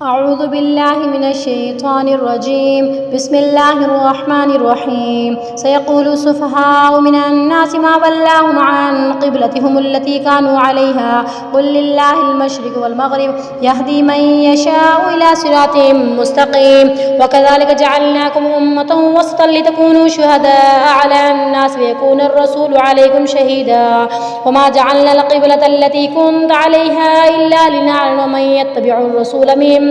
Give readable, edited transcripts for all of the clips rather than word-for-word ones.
أعوذ بالله من الشيطان الرجيم. بسم الله الرحمن الرحيم. سيقول السفهاء من الناس ما ولاهم عن قبلتهم التي كانوا عليها قل لله المشرق والمغرب يهدي من يشاء إلى صراط مستقيم. وكذلك جعلناكم أمة وسطا لتكونوا شهداء على الناس ويكون الرسول عليكم شهيدا وما جعلنا القبلة التي كنت عليها إلا لنعلم من يتبع الرسول ممن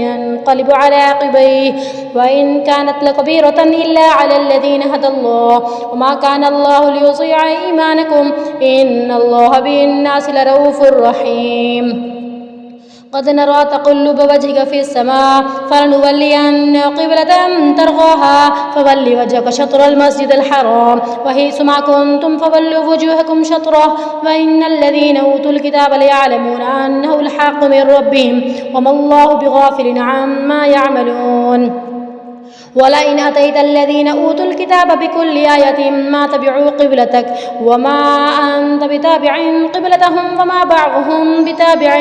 ينقلب على عقبيه وإن كانت لكبيرة إلا على الذين هدى الله وما كان الله ليضيع إيمانكم إن الله بالناس لرؤوف رحيم. قد نرى تقلب وجهك في السماء فلنولين قبلة ترضاها فول وجهك شطر المسجد الحرام وحيث ما كنتم فولوا وجوهكم شطره وإن الذين أوتوا الكتاب ليعلمون أنه الحق من ربهم وما الله بغافل عما يعملون. ولئن أتيت الذين أوتوا الكتاب بكل آية ما تبعوا قبلتك وما أنت بتابع قبلتهم وما بعضهم بتابع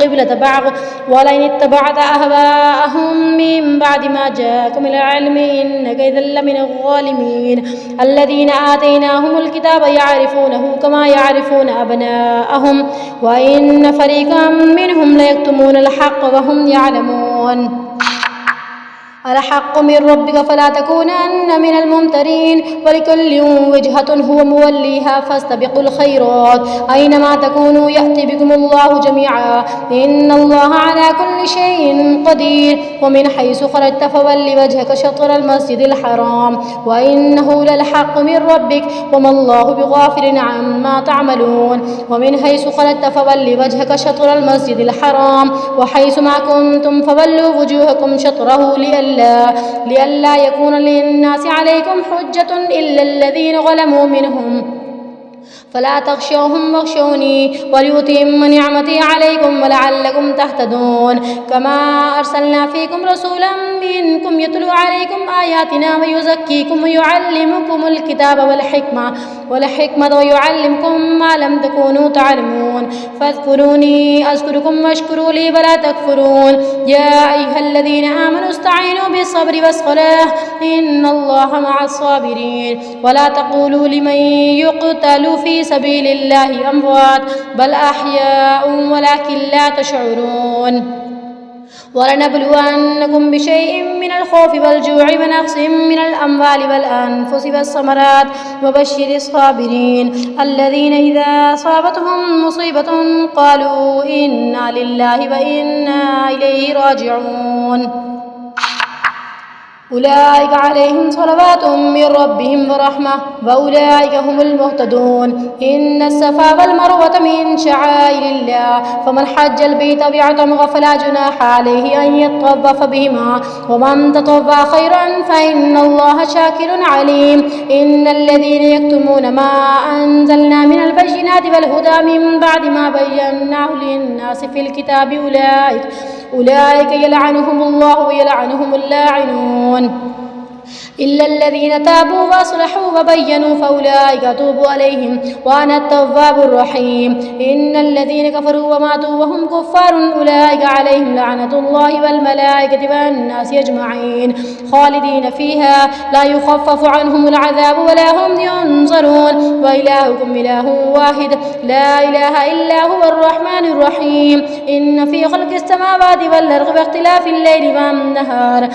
قبلة بعض ولئن اتبعت أهواءهم من بعد ما جاءك من العلم إنك إذا لمن الظالمين. الذين آتيناهم الكتاب يعرفونه كما يعرفون أبناءهم وإن فريقا منهم ليكتمون الحق وهم يعلمون. الحق من ربك فلا تكونن من الممترين ولكل وجهة هو موليها فاستبقوا الخيرات أينما تكونوا يأتي بكم الله جميعا إن الله على كل شيء قدير. ومن حيث خرجت فول وجهك شطر المسجد الحرام وإنه للحق من ربك وما الله بغافل عما تعملون. ومن حيث خرجت فول وجهك شطر المسجد الحرام وحيث ما كنتم فولوا وجوهكم شطره لئلا يكون للناس عليكم حجة إلا الذين ظلموا منهم فلا تخشوهم واخشوني وليتم نعمتي عليكم ولعلكم تهتدون. كما أرسلنا فيكم رسولا منكم يتلو عليكم آياتنا ويزكيكم ويعلمكم الكتاب والحكمة ويعلمكم ما لم تكونوا تعلمون فاذكروني أذكركم واشكروا لي ولا تكفرون. يا أيها الذين آمنوا استعينوا بالصبر والصلاة إن الله مع الصابرين. ولا تقولوا لمن يقتل في سبيل الله أموات بل أحياء ولكن لا تشعرون. ولنبلونكم بشيء من الخوف والجوع ونقص من الأموال والأنفس والثمرات وبشر الصابرين الذين إذا أصابتهم مصيبة قالوا إنا لله وإنا إليه راجعون. أولئك عليهم صلوات من ربهم ورحمة وأولئك هم المهتدون. إن الصفا والمروة من شعائر الله فمن حج البيت واعتمر فلا جناح عليه أن يطوف بهما ومن تطوع خيرا فإن الله شاكر عليم. إن الذين يكتمون ما أنزلنا من البينات والهدى من بعد ما بيناه للناس في الكتاب أولئك يلعنهم الله ويلعنهم اللاعنون إلا الذين تابوا وأصلحوا وبينوا فأولئك أتوب عليهم وأنا التواب الرحيم. إن الذين كفروا وماتوا وهم كفار أولئك عليهم لعنة الله والملائكة والناس أجمعين خالدين فيها لا يخفف عنهم العذاب ولا هم ينظرون. وإلهكم إله واحد لا إله إلا هو الرحمن الرحيم. إن في خلق السماوات والأرض واختلاف الليل والنهار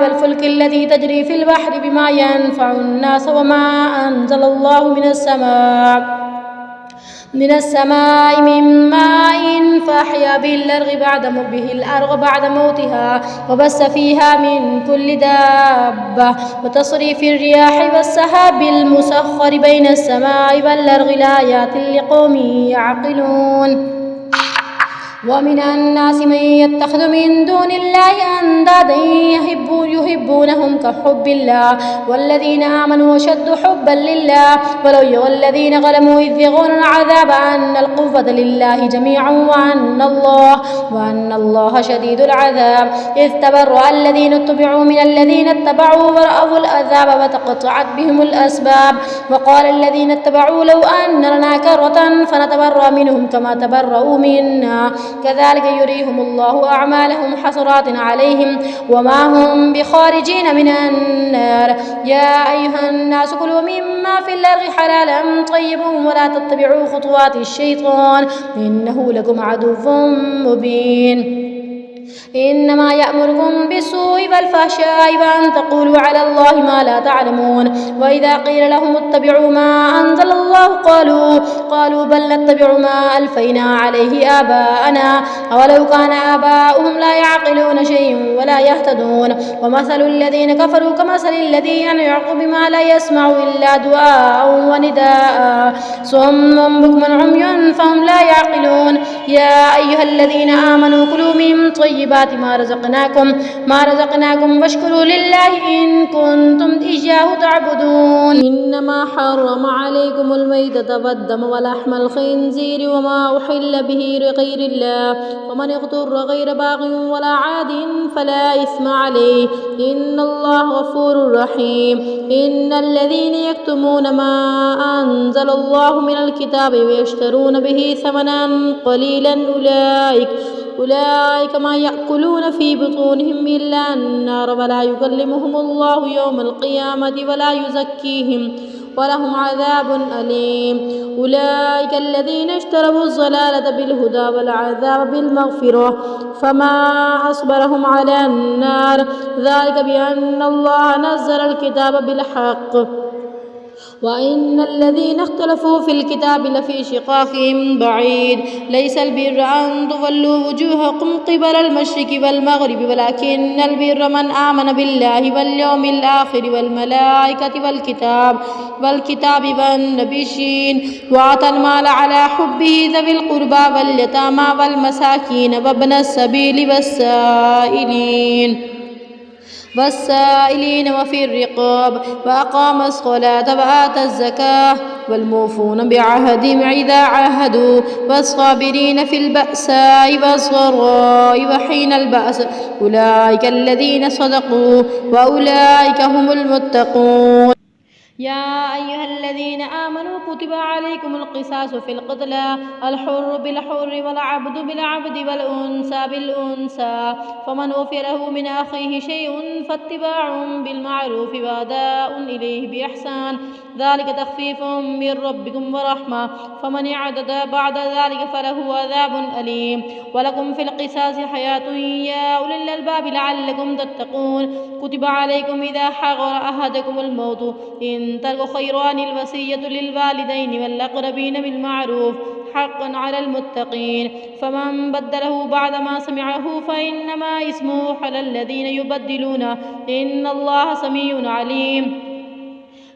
والفلك التي تجري في البحر بما ينفع الناس وما أنزل الله من السماء من ماء فأحيا به الأرض بعد موتها وبث فيها من كل دابة وتصريف الرياح والسحاب المسخر بين السماء والأرض لآيات لقوم يعقلون. ومن الناس من يتخذ من دون الله أندادا يحبونهم كحب الله والذين آمنوا أشد حبا لله ولو يرى الذين ظلموا إذ يرون العذاب أن القوة لله جميعا وأن الله شديد العذاب. إذ تبرأ الذين اتبعوا من الذين اتبعوا ورأوا العذاب وتقطعت بهم الأسباب وقال الذين اتبعوا لو أن لنا كرة فنتبرأ منهم كما تبرأوا منا كذلك يريهم الله أعمالهم حسرات عليهم وما هم بخارجين من النار. يا أيها الناس كلوا مما في الأرض حلالا طيبا ولا تتبعوا خطوات الشيطان إنه لكم عدو مبين. إنما يأمركم بالسوء والفحشاء وأن تقولوا على الله ما لا تعلمون. وإذا قيل لهم اتبعوا ما أنزل الله قالوا بل نتبع ما ألفينا عليه آباءنا أولو كان آباؤهم لا يعقلون شيئا ولا يهتدون. ومثل الذين كفروا كمثل الذي ينعق بما لا يسمع إلا دعاء ونداء صم بكم عمي فهم لا يعقلون. يا أيها الذين آمنوا كلوا من طيبات ما رزقناكم واشكروا لله إن كنتم إياه تعبدون. إنما حرم عليكم الميتة والدم ولحم الخنزير وما أحل به لغير الله ومن اضطر غير باغ ولا عاد فلا إثم عليه إن الله غفور رحيم. إن الذين يكتمون ما أنزل الله من الكتاب ويشترون به ثمنا قليلا أولئك ما يأكلون في بطونهم إلا النار ولا يكلمهم الله يوم القيامة ولا يزكيهم ولهم عذاب أليم. أولئك الذين اشتروا الضلالة بالهدى والعذاب بالمغفرة فما أصبرهم على النار ذلك بأن الله نزل الكتاب بالحق وإن الذين اختلفوا في الكتاب لفي شقاق بعيد. ليس البر أن تولوا وجوهكم قبل المشرق والمغرب ولكن البر من آمن بالله واليوم الآخر والملائكة والكتاب والنبيين وآتى المال على حبه ذوي القربى واليتامى والمساكين وابن السبيل والسائلين وفي الرقاب وأقام الصلاة وآتى الزكاة والموفون بعهدهم إذا عاهدوا والصابرين في البأساء والضراء وحين البأس أولئك الذين صدقوا وأولئك هم المتقون. يا أيها الذين آمنوا كتب عليكم القصاص في القتلى الحر بالحر والعبد بالعبد والأنثى بالأنثى فمن أوفي له من أخيه شيء فاتباع بالمعروف وأداء إليه بإحسان ذلك تخفيف من ربكم ورحمة فمن اعتدى بعد ذلك فله عذاب أليم. ولكم في القصاص حياة يا أولي الألباب لعلكم تتقون. كتب عليكم إذا حضر أحدكم الموت إن ترك خيران الوصية للوالدين والأقربين بالمعروف حقا على المتقين فمن بدله بعد ما سمعه فإنما اسمه على الذين يبدلونه إن الله سميع عليم.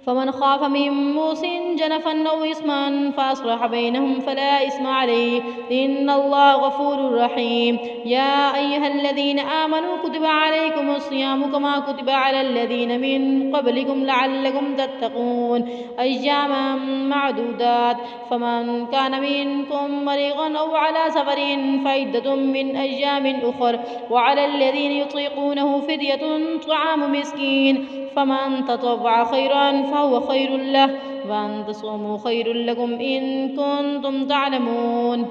فمن خاف من موص جنفا أو إثما فأصلح بينهم فلا إثم عليه إن الله غفور رحيم. يا أيها الذين آمنوا كتب عليكم الصيام كما كتب على الذين من قبلكم لعلكم تتقون أياما معدودات فمن كان منكم مريضا أو على سفر فعدة من أيام أخر وعلى الذين يطيقونه فدية طعام مسكين فمن تطوع خيرا فهو خير له وأن تصوموا خير لكم إن كنتم تعلمون.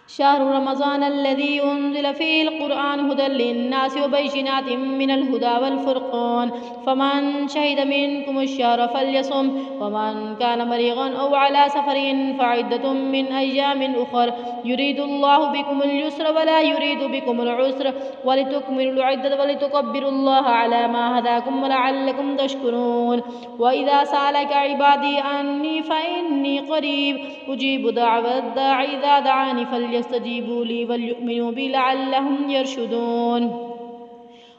شهر رمضان الذي أنزل فيه القرآن هدى للناس وبينات من الهدى والفرقان فمن شهد منكم الشهر فليصم ومن كان مريضا أو على سفر فعدة من أيام أخر يريد الله بكم اليسر ولا يريد بكم العسر ولتكملوا العدة ولتكبروا الله على ما هداكم ولعلكم تشكرون. وإذا سألك عبادي عني فإني قريب أجيب دعوة الداع إذا دعاني فليستجيبوا لي وليؤمنوا بي لعلهم يرشدون.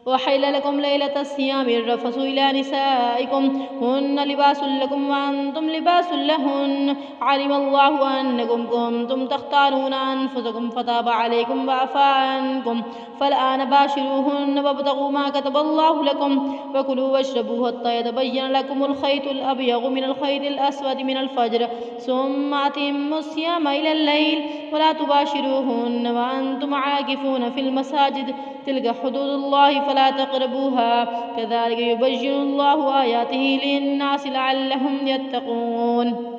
وحل لكم ليلة الصيام الرفث إلى نسائكم هن لباس لكم وأنتم لباس لهن علم الله أنكم كنتم تختارون أنفسكم فتاب عليكم وعفى عنكم فالآن باشروهن وابتغوا ما كتب الله لكم وكلوا واشربوا حتى يتبين لكم الخيط الأبيض من الخيط الأسود من الفجر ثم أتموا الصيام إلى الليل ولا تباشروهن وأنتم عاكفون في المساجد تلك حدود الله فلا تقربوها كذلك يبين الله آياته للناس لعلهم يتقون.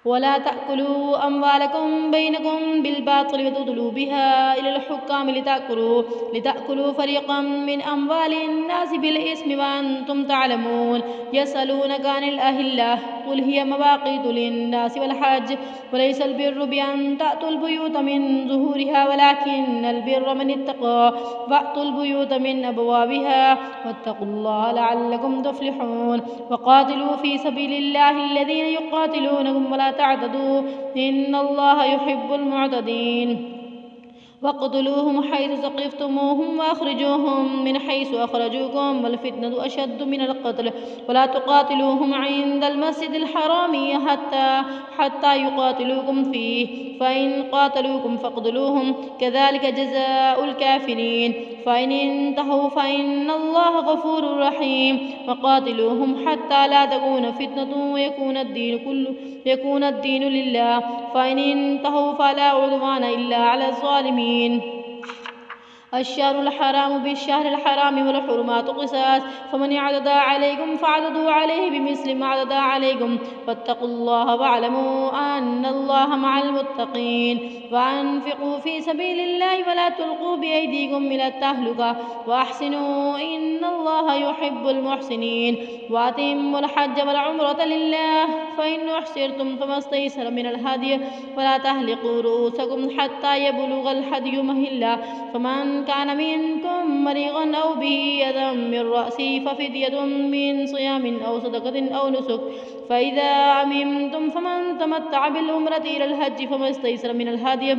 ولا تأكلوا أموالكم بينكم بالباطل وتدلوا بها إلى الحكام لتأكلوا فريقا من أموال الناس بالإثم وأنتم تعلمون. يسألونك عن الأهلة قل هي مواقيت للناس والحج وليس البر بأن تأتوا البيوت من ظهورها ولكن البر من اتقى فأتوا البيوت من أبوابها واتقوا الله لعلكم تفلحون. وقاتلوا في سبيل الله الذين يقاتلونكم ولا تعتدوا إن الله يحب المعتدين. واقتلوهم حيث ثقفتموهم وأخرجوهم من حيث أخرجوكم والفتنة أشد من القتل ولا تقاتلوهم عند المسجد الحرام حتى يقاتلوكم فيه فإن قاتلوكم فاقتلوهم كذلك جزاء الكافرين. فإن انتهوا فإن الله غفور رحيم. وقاتلوهم حتى لا تكون فتنة ويكون الدين لله فإن انتهوا فلا عدوان إلا على الظالمين. الشهر الحرام بالشهر الحرام والحرمات قصاص فمن اعتدى عليكم فاعتدوا عليه بمثل ما اعتدى عليكم واتقوا الله واعلموا أن الله مع المتقين. وأنفقوا في سبيل الله ولا تلقوا بأيديكم إلى التهلكة وأحسنوا إن الله يحب المحسنين. وأتموا الحج والعمرة لله فإن أحسرتم فما استيسر من الهدي ولا تهلقوا رؤوسكم حتى يبلغ الهدي مهلا فمن كان منكم مريضا أو به أذى من رأسه ففدية من صيام أو صدقة أو نسك فإذا أمنتم فمن تمتع بالعمرة إلى الحج فما استيسر من الهدي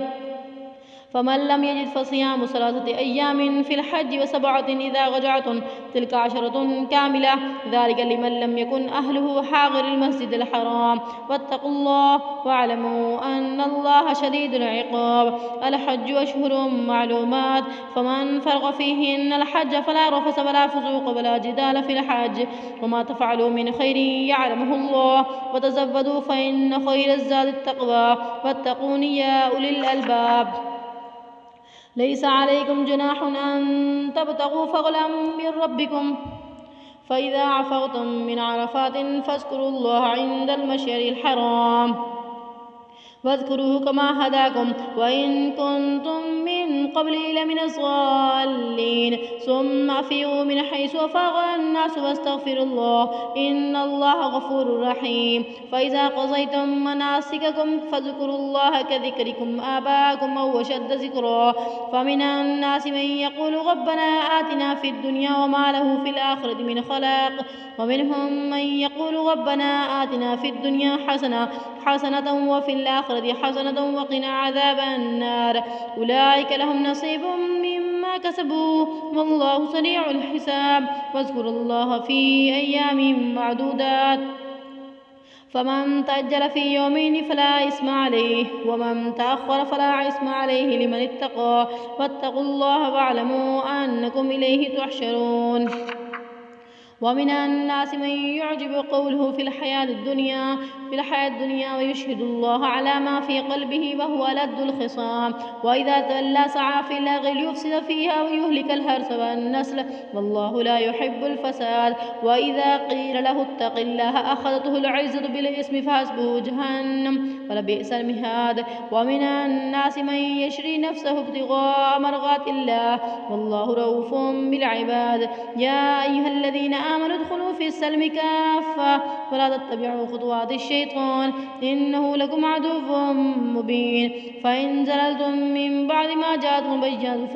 فمن لم يجد فصيام 3 أيام في الحج و7 إذا رجعتم تلك 10 كاملة ذلك لمن لم يكن أهله حاضر المسجد الحرام. واتقوا الله واعلموا أن الله شديد العقاب. الحج أشهر معلومات فمن فرغ فيهن الحج فلا رفث ولا فسوق ولا جدال في الحج وما تفعلوا من خير يعلمه الله وتزودوا فإن خير الزاد التقوى واتقون يا أولي الألباب. ليس عليكم جناح أن تبتغوا فضلا من ربكم فإذا عفوتم من عرفات فاذكروا الله عند المشعر الحرام واذكروه كما هداكم وإن كنتم من قبله لمن الضالين. ثم أفيضوا من حيث أفاض الناس واستغفروا الله إن الله غفور رحيم. فإذا قضيتم مناسككم فاذكروا الله كذكركم آباءكم أو أشد ذكرا. فمن الناس من يقول ربنا آتنا في الدنيا وما له في الآخرة من خلاق ومنهم من يقول ربنا آتنا في الدنيا حسنة وفي الآخرة حسنة وقنا عذاب النار. أولئك لهم نصيب مما كسبوا والله سريع الحساب. واذكروا الله في أيام معدودات فمن تأجل في يومين فلا إثم عليه ومن تأخر فلا إثم عليه لمن اتقى واتقوا الله واعلموا أنكم إليه تحشرون. ومن الناس من يعجب قوله في الحياة الدنيا ويشهد الله على ما في قلبه وهو ألد الخصام وإذا تولى سعى في الأرض ليفسد فيها ويهلك الحرث والنسل والله لا يحب الفساد. وإذا قيل له اتق الله أخذته العزة بالإثم فحسبه جهنم ولبئس المهاد. ومن الناس من يشري نفسه ابتغاء مرضات الله والله رؤوف بالعباد. يا أيها الذين آمنوا ادخلوا في السلم كافة ولا تتبعوا خطوات الشيطان إنه لكم عدو مبين. فإن زللتم من بعد ما جاءتكم بينة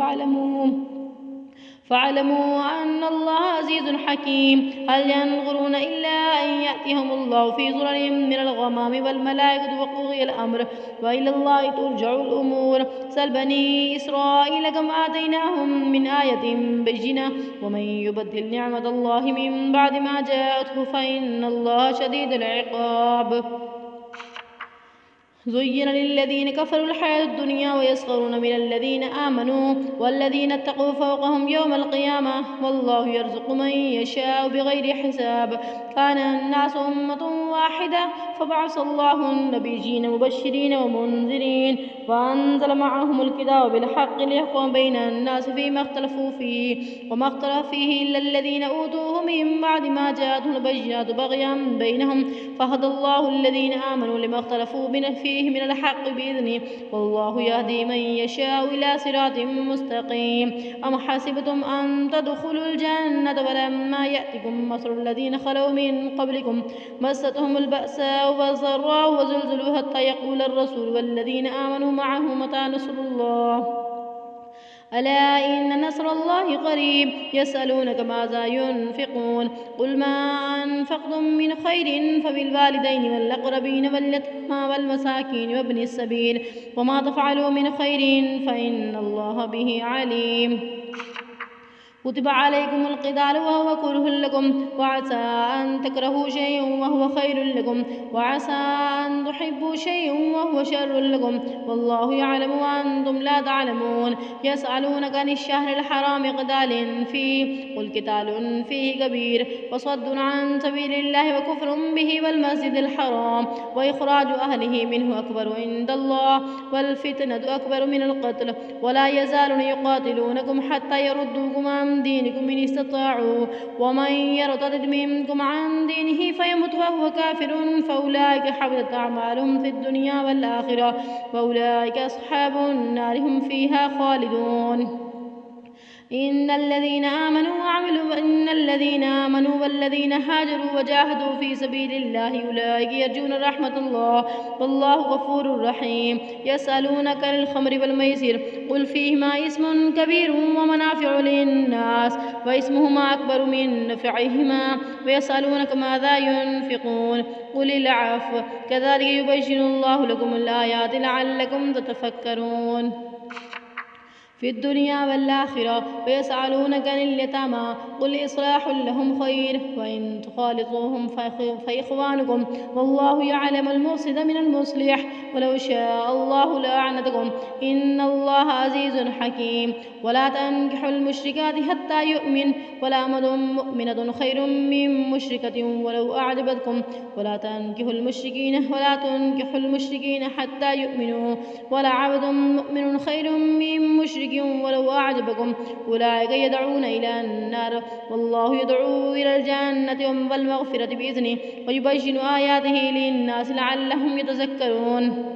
فاعلموا أن الله عزيز حكيم. هل ينظرون إلا أن يأتيهم الله في ظلل من الغمام والملائكة وقضي الأمر وإلى الله ترجع الأمور. سل بني إسرائيل كم آتيناهم من آية بينة ومن يبدل نعمة الله من بعد ما جاءته فإن الله شديد العقاب. زين للذين كفروا الحياة الدنيا ويسخرون من الذين آمنوا والذين اتقوا فوقهم يوم القيامة والله يرزق من يشاء بغير حساب. كان الناس أمة واحدة فبعث الله النبيين مبشرين ومنذرين وأنزل معهم الكتاب بالحق ليحكم بين الناس فيما اختلفوا فيه وما اختلف فيه إلا الذين أوتوه من بعد ما جاءتهم البينات بغيا بينهم فهدى الله الذين آمنوا لما اختلفوا فيه من الحق بإذنه والله يهدي من يشاء إلى صراط مستقيم. أم حسبتم أن تدخلوا الجنة ولما يأتكم مثل الذين خلوا من قبلكم مستهم البأساء والضراء وزلزلوا حتى يقول الرسول والذين آمنوا معه متى نصر الله ألا إن نصر الله قريب. يسألونك ماذا ينفقون قل ما أنفقتم من خير فبالوالدين والأقربين واليتامى والمساكين وابن السبيل وما تفعلوا من خير فإن الله به عليم. كتب عليكم القتال وهو كره لكم وعسى أن تكرهوا شيئا وهو خير لكم وعسى أن تحبوا شيئا وهو شر لكم والله يعلم وأنتم لا تعلمون. يسألونك عن الشهر الحرام قتال فيه قل قتال فيه كبير وصد عن سبيل الله وكفر به والمسجد الحرام وإخراج أهله منه أكبر عند الله والفتنة أكبر من القتل ولا يزالون يقاتلونكم حتى يردوكم عن دينكم إن استطاعوا ومن يرتد منكم عن دينه فيمت وهو كافر فأولئك حبطت أعمالهم في الدنيا والآخرة وأولئك أصحاب النار هم فيها خالدون. إن الذين آمنوا والذين هاجروا وجاهدوا في سبيل الله أولئك يرجون رحمة الله والله غفور رحيم. يسألونك عن الخمر والميسر قل فيهما اسم كبير ومنافع للناس واسمهما أكبر من نفعهما ويسألونك ماذا ينفقون قل العفو كذلك يبين الله لكم الآيات لعلكم تتفكرون في الدنيا والآخرة. ويسألونك عن اليتامى قل إصلاح لهم خير وإن تخالطوهم فإخوانكم والله يعلم المفسد من المصلح ولو شاء الله لأعنتكم إن الله عزيز حكيم. ولا تنكحوا المشركات حتى يؤمن ولا أمة مؤمنة خير من مشركة ولو أعجبتكم ولا تنكحوا المشركين حتى يؤمنوا ولا عبد مؤمن خير من مشرك ولو أعجبكم أولئك يدعون إلى النار والله يدعو إلى الجنة والمغفرة بإذنه ويبين آياته للناس لعلهم يتذكرون.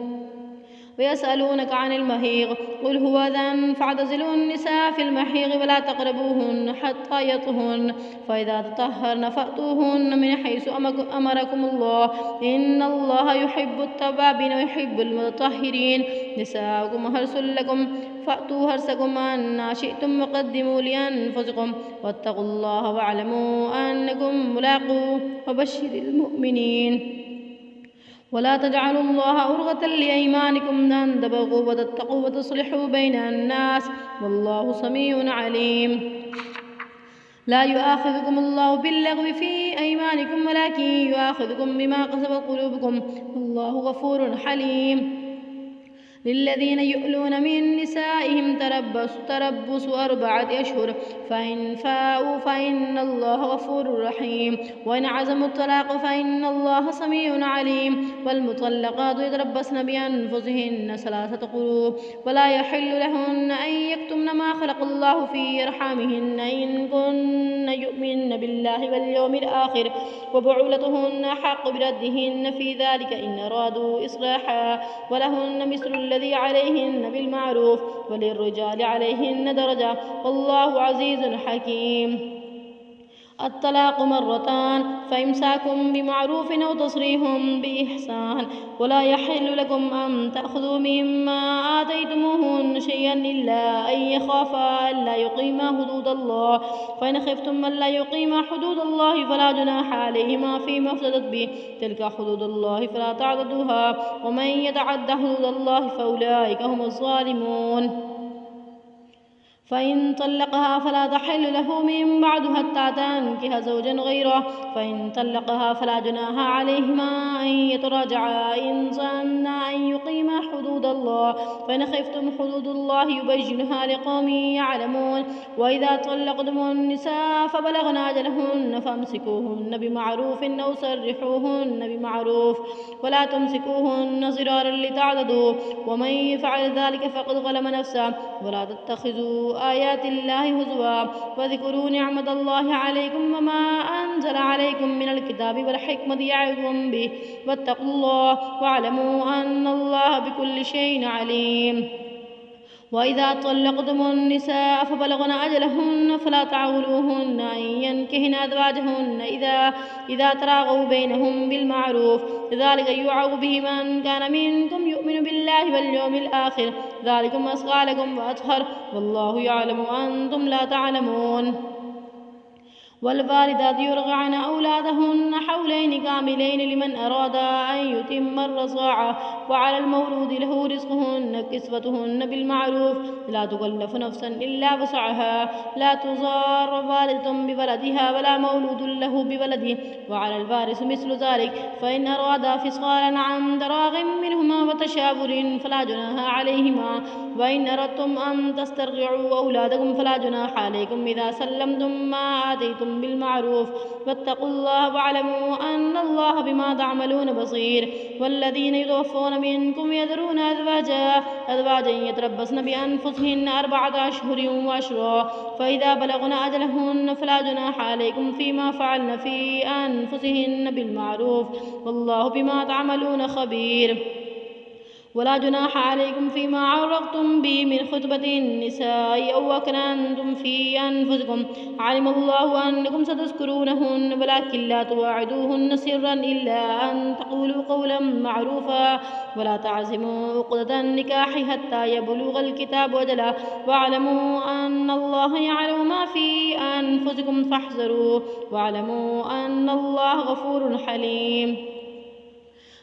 ويسألونك عن المحيض قل هو أذى فاعتزلوا النساء في المحيض ولا تقربوهن حتى يطهرن فإذا تطهرن فأتوهن من حيث أمركم الله إن الله يحب التوابين ويحب المتطهرين. نساؤكم حرث لكم فأتوا حرثكم أن شئتم وقدموا لأنفسكم واتقوا الله واعلموا أنكم ملاقوه وبشر المؤمنين. ولا تجعلوا الله عرضة لأيمانكم أن تبغوا وتتقوا وتصلحوا بين الناس والله سميع عليم. لا يؤاخذكم الله باللغو في أيمانكم ولكن يؤاخذكم بما كسبت قلوبكم والله غفور حليم. للذين يؤلون من نسائهم تربص 4 أشهر فإن فاءوا فإن الله غفور رحيم وإن عزموا الطلاق فإن الله سميع عليم. والمطلقات يتربصن بأنفسهن 3 قروء ولا يحل لهن أن يكتمن ما خلق الله في أرحامهن إن كن يؤمن بالله واليوم الآخر وبعولتهن حق بردهن في ذلك إن أرادوا إصلاحا ولهن مثل الذي عليهن بالمعروف وللرجال عليهن درجة والله عزيز حكيم. الطلاق 2 مرتان فإمساك بمعروف أو تصريح بإحسان ولا يحل لكم أن تأخذوا مما آتيتموهن شيئا إلا أن يخافا ألا يقيما حدود الله فإن خفتم ألا يقيما حدود الله فلا جناح عليهما فيما افتدت به تلك حدود الله فلا تعتدوها ومن يتعد حدود الله فأولئك هم الظالمون. فإن طلقها فلا تحل له من بعد حتى تنكح زوجا غيره. فإن طلقها فلا جناح عليهما أن يتراجعا إن ظنا أن يقيما حدود الله. فإن خفتم حدود الله يبينها لقوم يعلمون. وإذا طلقتم النساء فبلغن أجلهن فامسكوهن بمعروف أو سرحوهن بمعروف ولا تمسكوهن ضرارا لتعتدوا ومن يفعل ذلك فقد ظلم نفسه. ولا تتخذوا آيات الله هزوا واذكروا نعمة الله عليكم وما أنزل عليكم من الكتاب والحكمة يعظكم به واتقوا الله واعلموا أن الله بكل شيء عليم. وإذا طلقتم النساء فبلغن أجلهن فلا تعولوهن أن ينكحن أزواجهن إذا تراغوا بينهم بالمعروف. ذلك يوعظ به من كان منكم يؤمن بالله واليوم الآخر. ذلكم أصغى لكم وأطهر والله يعلم وأنتم لا تعلمون. والوالدات يرضعن أولادهن حولين كاملين لمن أراد أن يتم الرضاعة. وعلى المولود له رزقهن كسوتهن بالمعروف. لا تكلف نفسا إلا وسعها. لا تضار والدة بولدها ولا مولود له بولده. وعلى الوارث مثل ذلك. فإن أرادا فصالا عن تراغ منهما وتشاور فلا جناح عليهما. وإن أردتم أن تسترضعوا أولادكم فلا جناح عليكم إذا سلمتم ما آتيتم بالمعروف. واتقوا الله واعلموا أن الله بما تعملون بصير. والذين يتوفون منكم يذرون أزواجا يتربصن بأنفسهن 4 أشهر وعشرا. فإذا بلغن أجلهن فلا جناح عليكم فيما فعلن في أنفسهن بالمعروف والله بما تعملون خبير. ولا جناح عليكم فيما عرضتم به من خطبة النساء أو أكننتم في أنفسكم. علم الله أنكم ستذكرونهن ولكن لا تواعدوهن سرا إلا أن تقولوا قولا معروفا. ولا تعزموا عقدة النكاح حتى يبلغ الكتاب أجله. واعلموا أن الله يعلم ما في أنفسكم فاحذروه. واعلموا أن الله غفور حليم.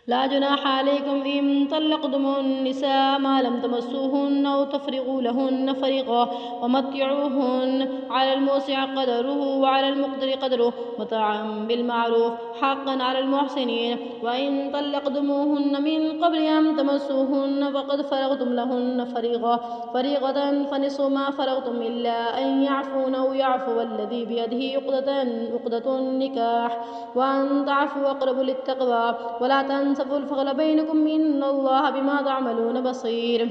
لا جناح عليكم إن طلقتم النساء ما لم تمسوهن أو تفرغوا لهن فريضة ومتعوهن على الموسع قدره وعلى المقدر قدره متاعا بالمعروف حقا على المحسنين. وإن طلقتموهن من قبل أن تمسوهن فقد فرغتم لهن فريضة فنصف ما فرغتم إلا أن يعفون أو يعفو الذي بيده عقدة النكاح وأن تعفوا أقرب للتقوى. ولا تنسفوا الفضل بينكم إن الله بما تعملون بصير.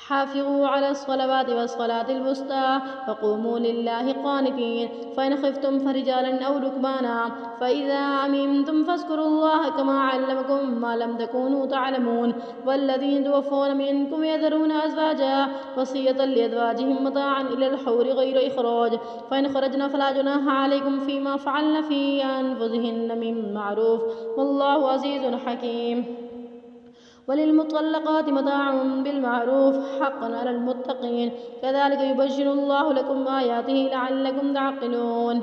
حافظوا على الصلوات والصلاة الوسطى وقوموا لله قانتين. فإن خفتم فرجالا أو ركبانا فإذا أمنتم فاذكروا الله كما علمكم ما لم تكونوا تعلمون. والذين توفون منكم يذرون أزواجا وصية لأزواجهم متاعا إلى الحول غير إخراج. فإن خرجنا فلا جناح عليكم فيما فعلن في أنفسهن من معروف والله عزيز حكيم. وللمطلقات متاع بالمعروف حقا على المتقين. كذلك يبين الله لكم آياته لعلكم تعقلون.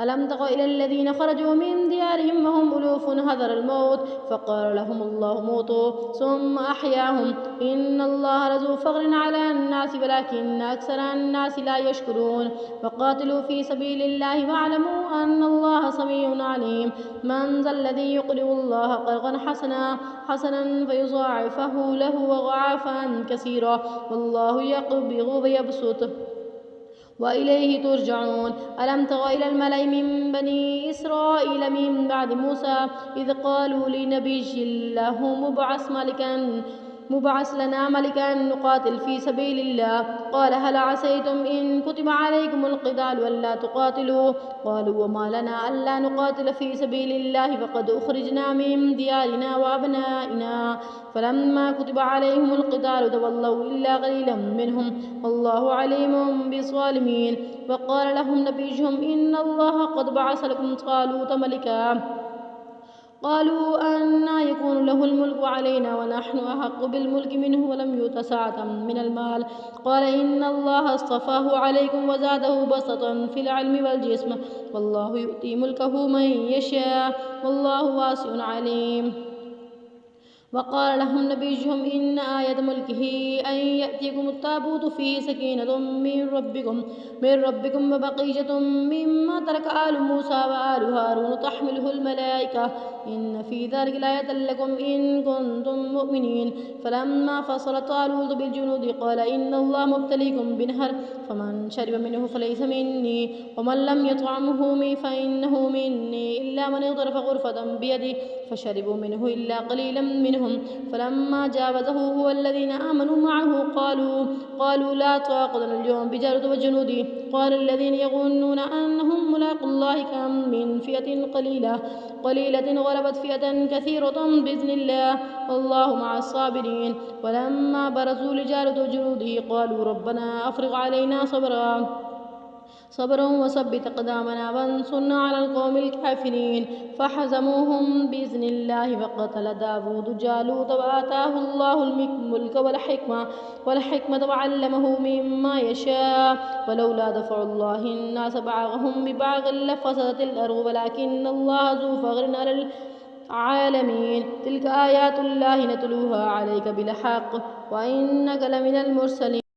ألم تر إلى الذين خرجوا من ديارهم وهم ألوف حذر الموت فقال لهم الله موتوا ثم أحياهم إن الله لذو فضل على الناس ولكن أكثر الناس لا يشكرون. وقاتلوا في سبيل الله واعلموا أن الله سميع عليم. من ذا الذي يقرض الله قرضا حسنا فيضاعفه له أضعافا كثيرة والله يقبض ويبسط وإليه ترجعون. ألم تر إلى الملأ من بني إسرائيل من بعد موسى إذ قالوا لنبي له مبعث لنا ملكا نقاتل في سبيل الله. قال هل عسيتم إن كتب عليكم القتال ألا تقاتلوا؟ قالوا وما لنا ألا نقاتل في سبيل الله فقد أخرجنا من ديارنا وأبنائنا. فلما كتب عليهم القتال تولوا إلا قليلا منهم والله عليم بالظالمين. وقال لهم نبيهم إن الله قد بعث لكم طالوت ملكا. قالوا أنى يكون له الملك علينا ونحن أحق بالملك منه ولم يؤت سعة من المال. قال إن الله اصطفاه عليكم وزاده بسطا في العلم والجسم والله يؤتي ملكه من يشاء والله واسع عليم. وقال لهم نبيهم إن آية ملكه أن يأتيكم التابوت فيه سكينة من ربكم وبقية مما ترك آل موسى وآل هارون تحمله الملائكة إن في ذلك لآية لكم إن كنتم مؤمنين. فلما فصل طالوت بالجنود قال إن الله مبتليكم بنهر فمن شرب منه فليس مني ومن لم يطعمه فإنه مني إلا من اغترف غرفة بيده فشربوا منه إلا قليلا منهم. فلما جاوزه هو الذين آمنوا معه قالوا لا طاقة لنا اليوم بجالوت وجنوده. قال الذين يظنون أنهم ملاقوا الله كم من فئة قليلة غلبت فئة كثيرة بإذن الله والله مع الصابرين. ولما برزوا لجالوت وجنوده قالوا ربنا أفرغ علينا صبرا وثبت أقدامنا وانصرنا على القوم الكافرين. فحزموهم بإذن الله فقتل داود جالوت وآتاه الله الملك والحكمة وعلمه مما يشاء ولولا دفع الله الناس بعضهم ببعض لفسدت الأرض ولكن الله ذو فضل على العالمين. تلك آيات الله نتلوها عليك بالحق وإنك لمن المرسلين.